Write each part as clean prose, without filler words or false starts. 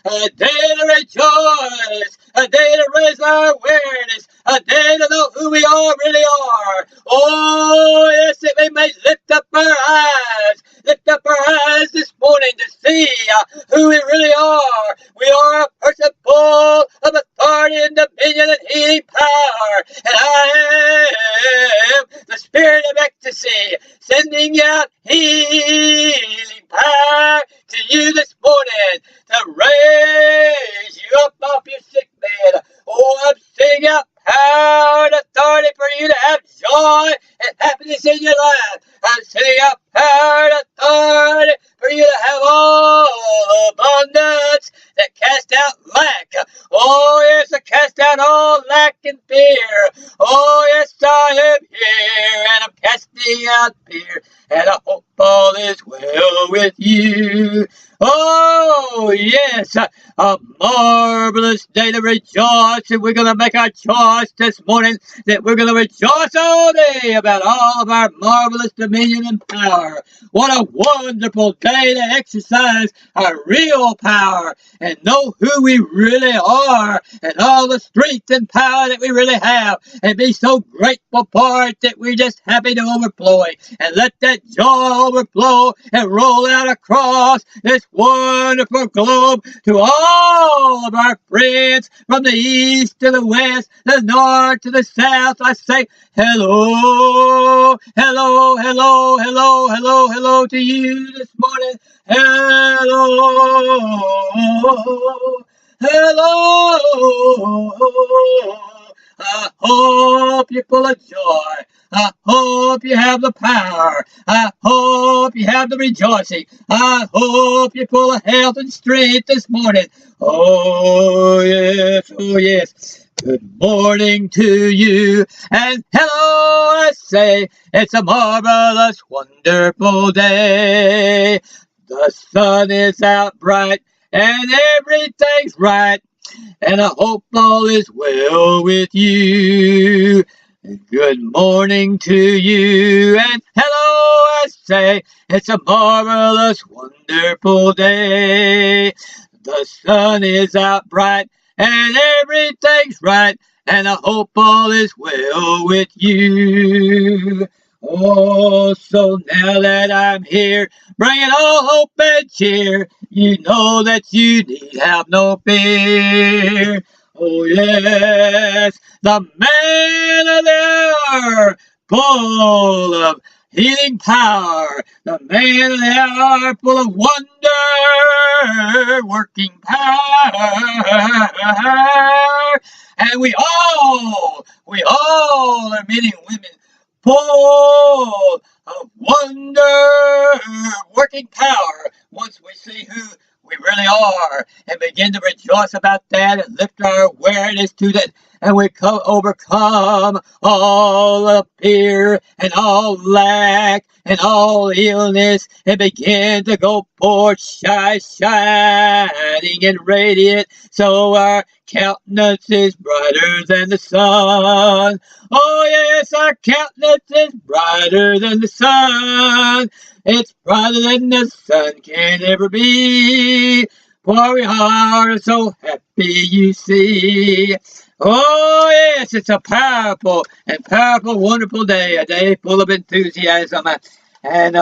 a day to rejoice, a day to raise our awareness, a day to know who we all really are. Oh, yes, that we may lift up our eyes this morning to see who we really are. We are a person full of authority and dominion and healing power. And I am the spirit of ecstasy, sending out healing power to you this morning to raise you up off your sick bed. Oh, I'm sending out power and authority for you to have joy and happiness in your life. I'm sending out power and authority for you to have all abundance that cast out lack. Oh, yes, I cast out all lack and fear. Oh, yes, I am here, and I'm casting out fear, and I hope all is well with you. Oh, yes, a marvelous day to rejoice, and we're going to make our choice this morning that we're going to rejoice all day about all of our marvelous dominion and power. What a wonderful day to exercise our real power and know who we really are and all the strength and power that we really have, and be so grateful for it that we're just happy to overflow it, and let that joy overflow and roll out across this wonderful globe to all of our friends from the east to the west, the north to the south. I say hello, hello, hello, hello, hello, hello to you this morning. Hello, hello. I hope you're full of joy. I hope you have the power. I hope you have the rejoicing. I hope you're full of health and strength this morning. Oh, yes, oh, yes. Good morning to you, and hello, I say. It's a marvelous, wonderful day. The sun is out bright, and everything's right, and I hope all is well with you. Good morning to you, and hello, I say. It's a marvelous, wonderful day. The sun is out bright, and everything's right, and I hope all is well with you. Oh, so now that I'm here, bringing all hope and cheer, you know that you need have no fear. Oh, yes, the man of the hour, full of healing power, the man of the hour, full of wonder, working power. And we all are men and women full of wonder, working power, once we see who we really are and begin to rejoice about that and lift our awareness to that, and we overcome all of fear and all lack and all illness and begin to go forth shining and radiant, so our countenance is brighter than the sun. Oh yes, our countenance is brighter than the sun. It's brighter than the sun can ever be, for we are so happy, you see. Oh yes, it's a powerful, wonderful day, a day full of enthusiasm, and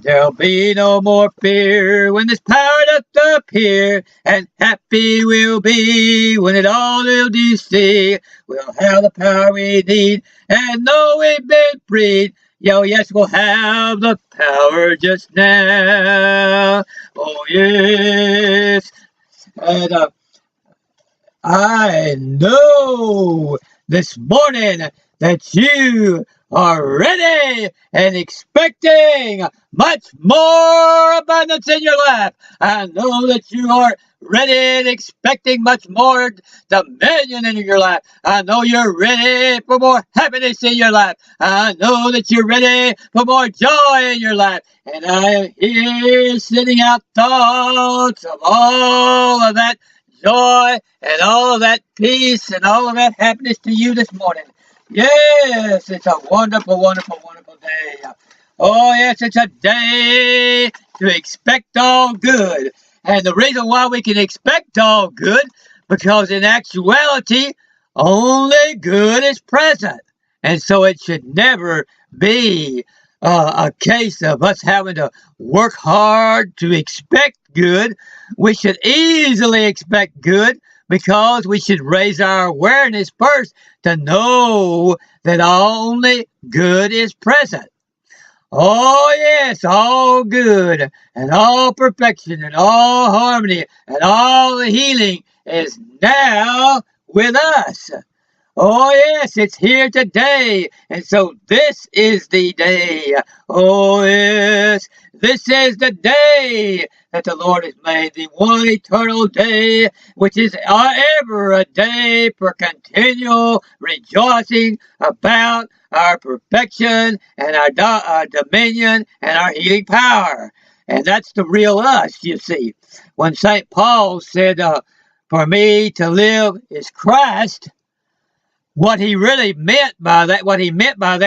there'll be no more fear when this power doth appear, and happy we'll be when it all will do see. We'll have the power we need, and know we've been freed. Yo, yes, we'll have the power just now. Oh, yes. And I know this morning that you are ready and expecting much more abundance in your life. I know that you are ready and expecting much more dominion in your life. I know you're ready for more happiness in your life. I know that you're ready for more joy in your life. And I am here sending out thoughts of all of that joy and all of that peace and all of that happiness to you this morning. Yes, it's a wonderful, wonderful, wonderful day. Oh, yes, it's a day to expect all good. And the reason why we can expect all good, because in actuality, only good is present. And so it should never be a case of us having to work hard to expect good. We should easily expect good because we should raise our awareness first to know that only good is present. Oh, yes, all good and all perfection and all harmony and all the healing is now with us. Oh, yes, it's here today. And so this is the day. Oh, yes, this is the day that the Lord has made, the one eternal day, which is ever a day for continual rejoicing about our perfection and our dominion and our healing power. And that's the real us, you see. When St. Paul said, for me to live is Christ, what he really meant by that,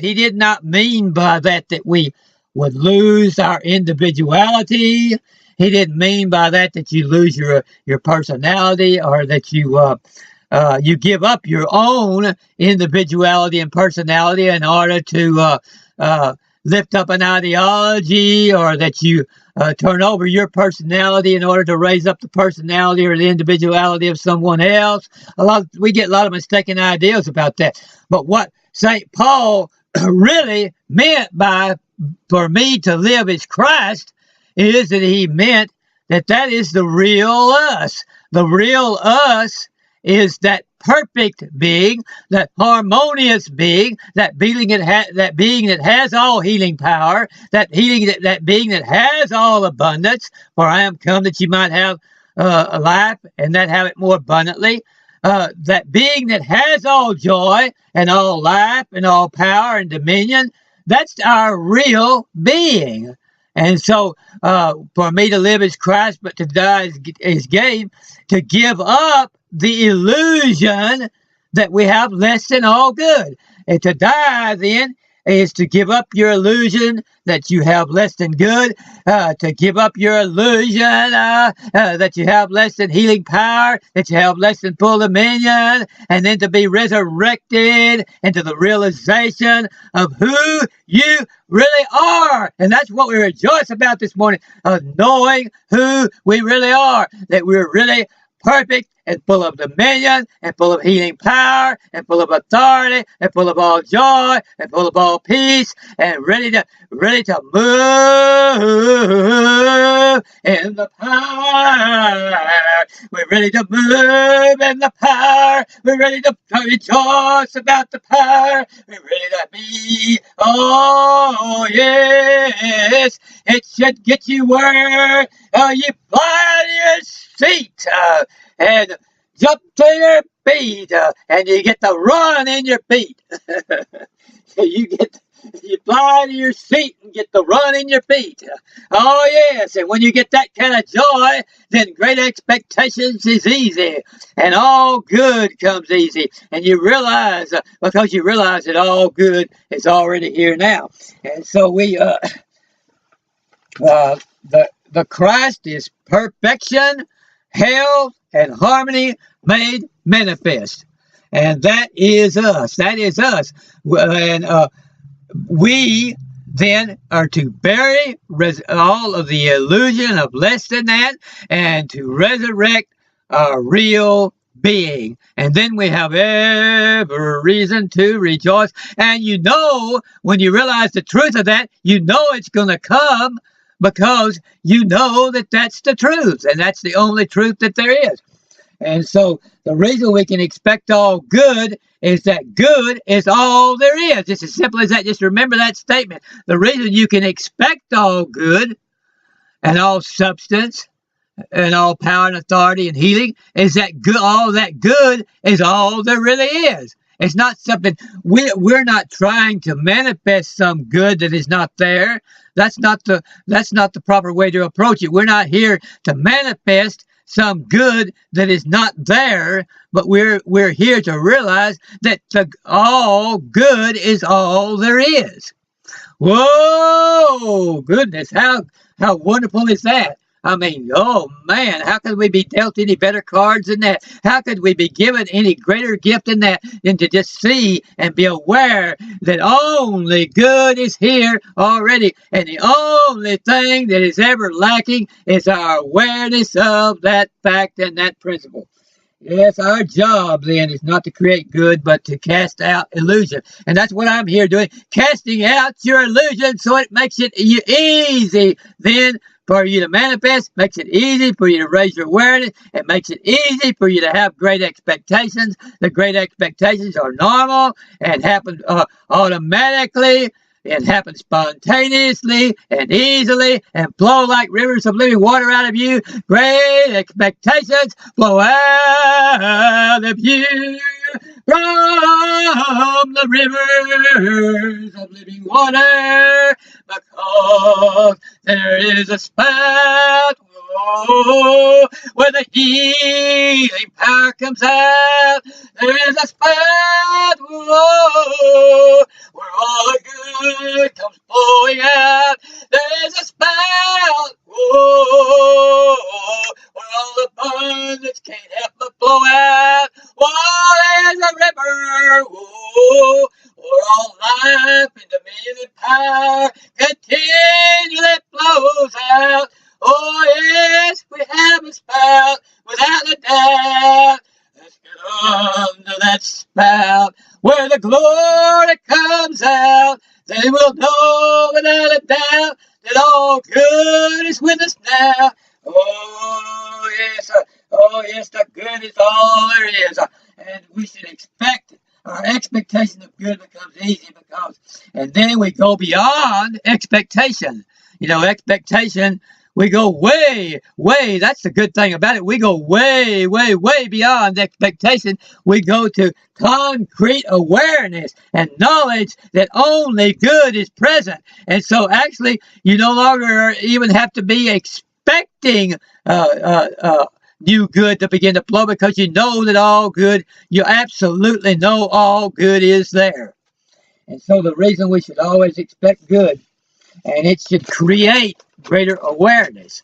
he did not mean by that we would lose our individuality. He didn't mean by that you lose your personality, or that you give up your own individuality and personality in order to lift up an ideology, or that you turn over your personality in order to raise up the personality or the individuality of someone else. We get a lot of mistaken ideas about that. But what St. Paul really meant by for me to live as Christ is that he meant that is the real us. The real us is that perfect being, that harmonious being, that being that has all healing power, that being that has all abundance. For I am come that you might have a life, and that have it more abundantly. That being that has all joy and all life and all power and dominion. That's our real being. And so, for me to live as Christ, but to die is gain. To give up the illusion that we have less than all good. And to die, then, is to give up your illusion that you have less than good, to give up your illusion that you have less than healing power, that you have less than full dominion, and then to be resurrected into the realization of who you really are. And that's what we rejoice about this morning, of knowing who we really are, that we're really perfect and full of dominion and full of healing power and full of authority and full of all joy and full of all peace and ready to move in the power. We're ready to move in the power. We're ready to rejoice about the power. We're ready to be. Oh, yes. It should get you where you fly to your seat and jump to your feet, and you get to run in your feet. You fly to your seat and get to run in your feet. Oh, yes. And when you get that kind of joy, then great expectations is easy. And all good comes easy. And you realize, because you realize that all good is already here now. And so the Christ is perfection, health, and harmony made manifest. And that is us. That is us. And we then are to bury all of the illusion of less than that, and to resurrect our real being. And then we have every reason to rejoice. And you know, when you realize the truth of that, you know it's going to come, because you know that that's the truth, and that's the only truth that there is. And so the reason we can expect all good is that good is all there is. Just as simple as that. Just remember that statement. The reason you can expect all good and all substance and all power and authority and healing is that good. All that good is all there really is. It's not something, we're not trying to manifest some good that is not there. That's not the proper way to approach it. We're not here to manifest some good that is not there, but we're here to realize that all good is all there is. Whoa, goodness, how wonderful is that? I mean, oh man, how could we be dealt any better cards than that? How could we be given any greater gift than that than to just see and be aware that only good is here already, and the only thing that is ever lacking is our awareness of that fact and that principle. Yes, our job then is not to create good, but to cast out illusion. And that's what I'm here doing, casting out your illusion so it makes it easy then for you to manifest, makes it easy for you to raise your awareness, it makes it easy for you to have great expectations. The great expectations are normal and happen automatically. It happens spontaneously and easily and flow like rivers of living water out of you. Great expectations flow out of you from the rivers of living water, because there is a spout, oh, where the healing power comes out. There is a spout, oh, where all the good comes flowing out. There is a spout, oh, where all the abundance can't help but flow out. Oh, there's a river, oh, where all life and dominion and power continually flows out. Oh, yes, we have a spout, without a doubt. Let's get under that spout, where the glory comes out. Then we'll know without a doubt that all good is with us now. Oh, yes, the good is all there is. And we should expect it. Our expectation of good becomes easy because, and then we go beyond expectation. You know, expectation, we go way, that's the good thing about it. We go way, way beyond expectation. We go to concrete awareness and knowledge that only good is present. And so actually, you no longer even have to be expecting new good to begin to flow, because you know that all good, you absolutely know all good is there. And so the reason we should always expect good, and it should create greater awareness.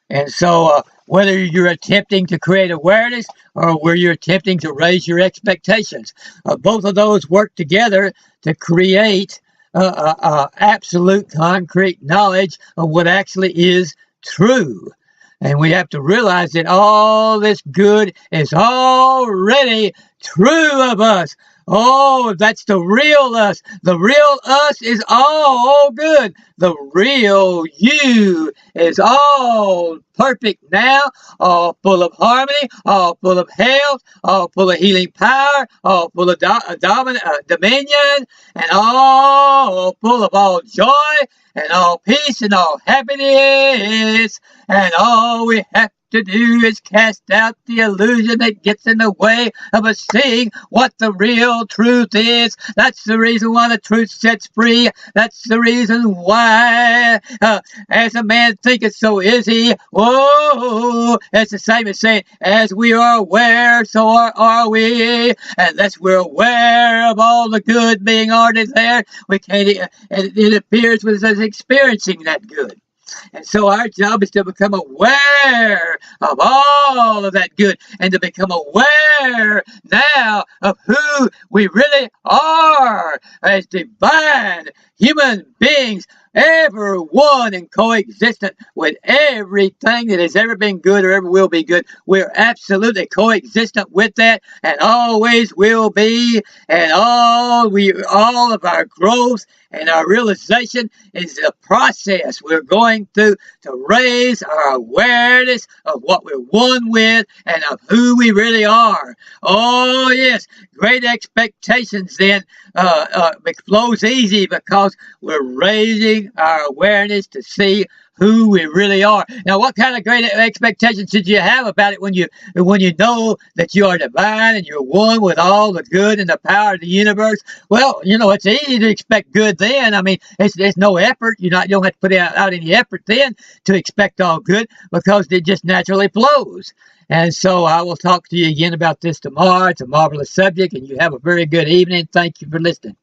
And so whether you're attempting to create awareness or where you're attempting to raise your expectations, both of those work together to create absolute concrete knowledge of what actually is true. And we have to realize that all this good is already true of us. Oh, that's the real us. The real us is all good. The real you is all perfect now, all full of harmony, all full of health, all full of healing power, all full of dominion, and all full of all joy, and all peace, and all happiness. And all we have to do is cast out the illusion that gets in the way of us seeing what the real truth is. That's the reason why the truth sets free. That's the reason why as a man thinketh, so is he. Whoa, that's the same as saying, as we are aware, so are we. Unless we're aware of all the good being already there, we can't, it appears with us experiencing that good. And so our job is to become aware of all of that good, and to become aware now of who we really are as divine human beings, ever one and coexistent with everything that has ever been good or ever will be good. We're absolutely coexistent with that, and always will be. And all of our growth and our realization is a process we're going through to raise our awareness of what we're one with and of who we really are. Oh yes, great expectations then flows easy because we're raising our awareness to see who we really are. Now, what kind of great expectations should you have about it when you know that you are divine and you're one with all the good and the power of the universe? Well, you know, it's easy to expect good then. I mean, there's no effort. You don't have to put out any effort then to expect all good, because it just naturally flows. And so I will talk to you again about this tomorrow. It's a marvelous subject, and you have a very good evening. Thank you for listening.